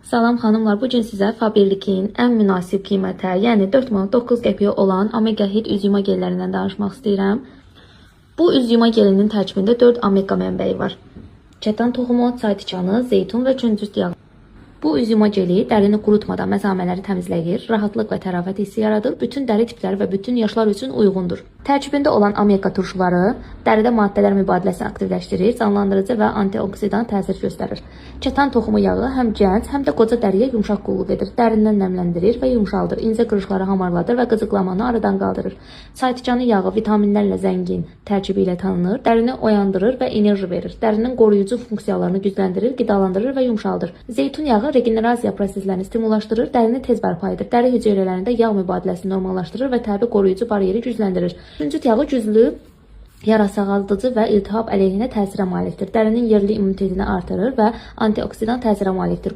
Salam xanımlar, bugün sizə Faberlikin ən münasib qiymətə, yəni 4 manat 9 qəpiyə olan Omega Hit üz yuma gellərindən danışmaq istəyirəm. Bu üz yuma gelinin tərkibində 4 omega mənbəyi var. Kətan toxumu, çay tikanı, zeytun və küncüt yağı. Bu üz yuma geli dərini qurutmadan məsamələri təmizləyir, rahatlıq və tərafət hissi yaradır, bütün dəri tipləri və bütün yaşlar üçün uyğundur. Tərkibində olan omega turşuları dəridə maddələr mübadiləsini aktivləşdirir, canlandırıcı və antioksidan təsir göstərir. Kətan toxumu yağı həm gənc, həm də qoca dəriyə yumşaq qulluq edir, dərindən nəmləndirir və yumşaldır, incə qırışları hamarladır və qızıqlamanı aradan qaldırır. Çay tikanı yağı vitaminlərlə zəngin tərkibi ilə tanınır, dərini oyandırır və enerji verir, dərinin qoruyucu funksiyalarını gücləndirir, qidalandırır və yumşaldır. Zeytun yağı regenerasiya proseslərini stimullaşdırır, dərini tez bərpa edir, dəri hüceyrələrində yağ mübadiləsini normallaşdırır və təbii qoruyucu bariyeri gücləndirir. Küncüt yağı güclü yara sağaldıcı və iltihab əleyhinə təsirə malikdir. Dərinin yerli immunitetini artırır və antioksidan təsirə malikdir.